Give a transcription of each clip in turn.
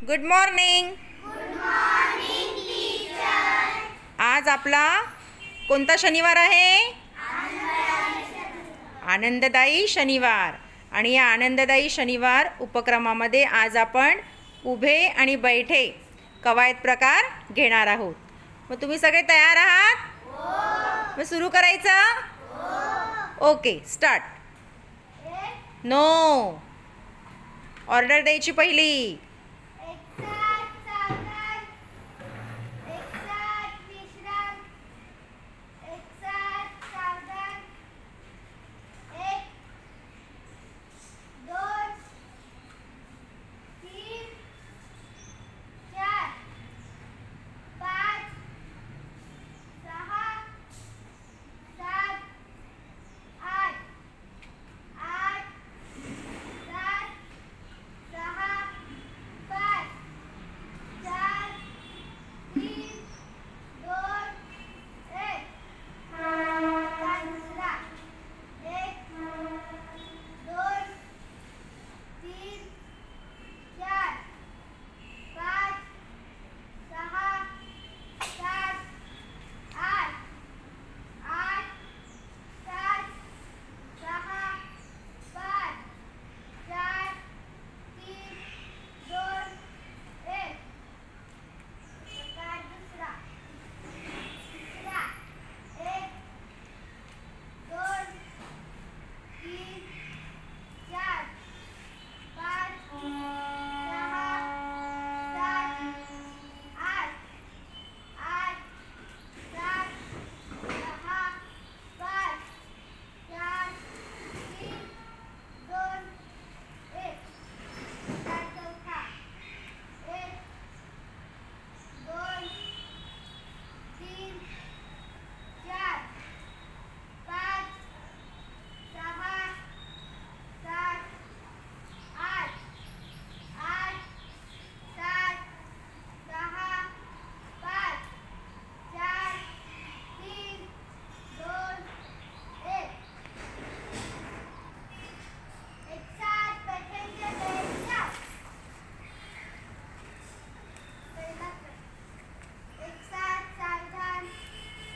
Good morning. Good morning teacher. आज आपला कोणता शनिवार आहे? आनंददायी शनिवार. आणि या आनंददायी शनिवार उपक्रमामध्ये आज आपण उभे आणि बैठे कवायत प्रकार घेणार आहोत. मग तुम्ही सगळे तयार आहात? हो. मग सुरू करायचं? हो. Okay, start. नो. ऑर्डर द्यायची पहिली.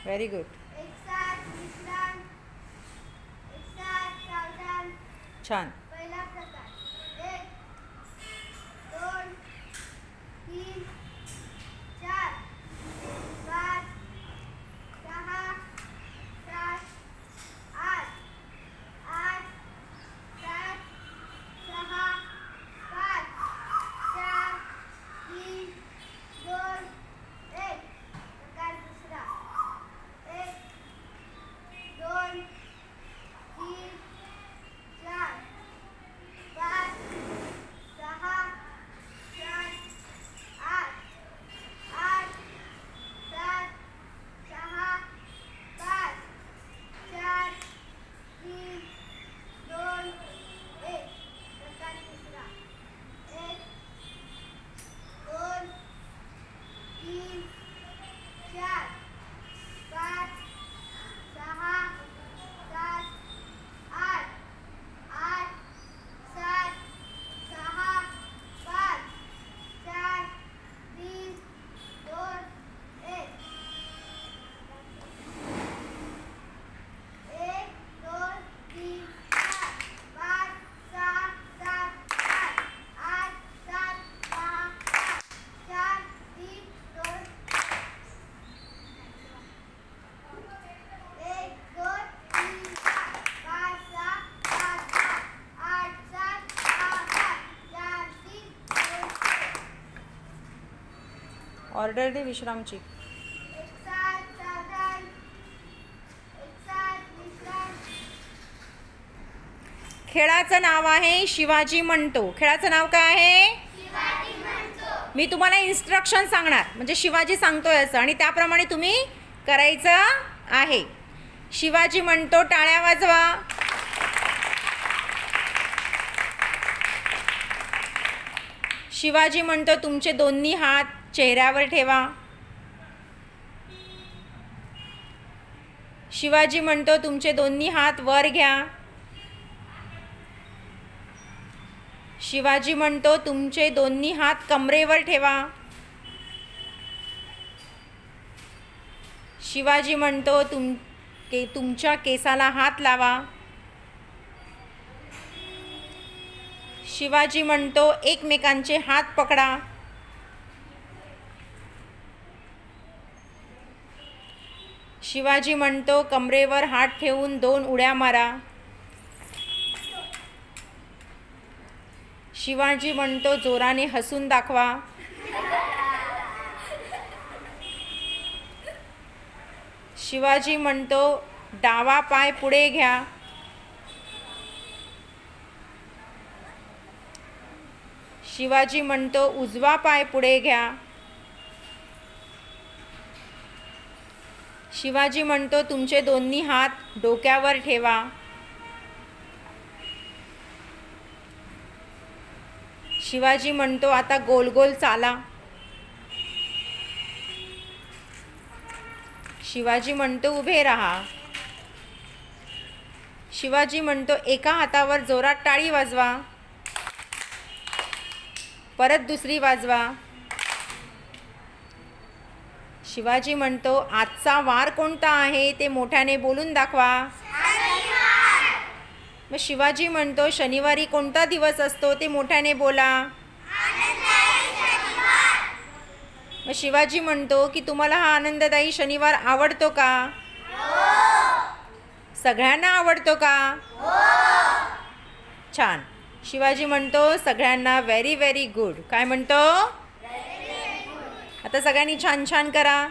Very good. छान. पहिला प्रकार. 1 2 3 4 5 6 7 8 8 7 6 5 4 3 2 1. प्रकार दुसरा. 1 2 3 4 5 6 7 8 8 7 6 5 4 3 2 1. प्रकार तिसरा. 1 2 3 4 5 6 7 8 8 7 6 5 4 3 2 1. 1 2 3 4 5 6 7 8 8 7 6 5 4 3 2 1 2 3 4 5 6 7 8 7 6 5 4 3 2. ऑर्डर दे विश्रामची. एक साथ सावधान. एक साथ विश्राम. खेळाचं नाव आहे शिवाजी म्हणतो. खेळाचं नाव काय आहे? शिवाजी म्हणतो. मी तुम्हाला इन्स्ट्रक्शन सांगणार, म्हणजे शिवाजी सांगतोय असं, आणि त्याप्रमाणे तुम्ही करायचं आहे. शिवाजी म्हणतो, टाळ्या वाजवा. शिवाजी म्हणतो, तुमचे दोन्ही हात चेहऱ्यावर ठेवा. शिवाजी म्हणतो, तुमचे दोन्ही हात वर घ्या. शिवाजी म्हणतो तुमचे दोन्ही हात कमरेवर ठेवा. शिवाजी म्हणतो तुमच्या केसाला हात लावा. शिवाजी म्हणतो एकमेकांचे हात पकडा. शिवाजी म्हणतो कमरेवर हात ठेवून 2 उड्या मारा. शिवाजी म्हणतो जोराने हसून दाखवा. शिवाजी म्हणतो डावा पाय पुढे घ्या. शिवाजी म्हणतो उजवा पाय पुढे घ्या. शिवाजी म्हणतो तुमचे दोन्ही हात डोक्यावर ठेवा. शिवाजी म्हणतो आता गोल गोल चाला. शिवाजी म्हणतो उभे राहा. शिवाजी म्हणतो एका हातावर जोरात टाळी वाजवा. परत दुसरी वाजवा. शिवाजी म्हणतो आजचा वार कोणता आहे ते मोठ्याने बोलून दाखवा. मग शिवाजी म्हणतो शनिवारी कोणता दिवस असतो ते मोठ्याने बोला. मग शिवाजी म्हणतो की तुम्हाला हा आनंददायी शनिवार आवडतो का? सगळ्यांना आवडतो का? छान. शिवाजी म्हणतो सगळ्यांना व्हेरी व्हेरी गुड. काय म्हणतो? आता सगळ्यांनी छान छान करा.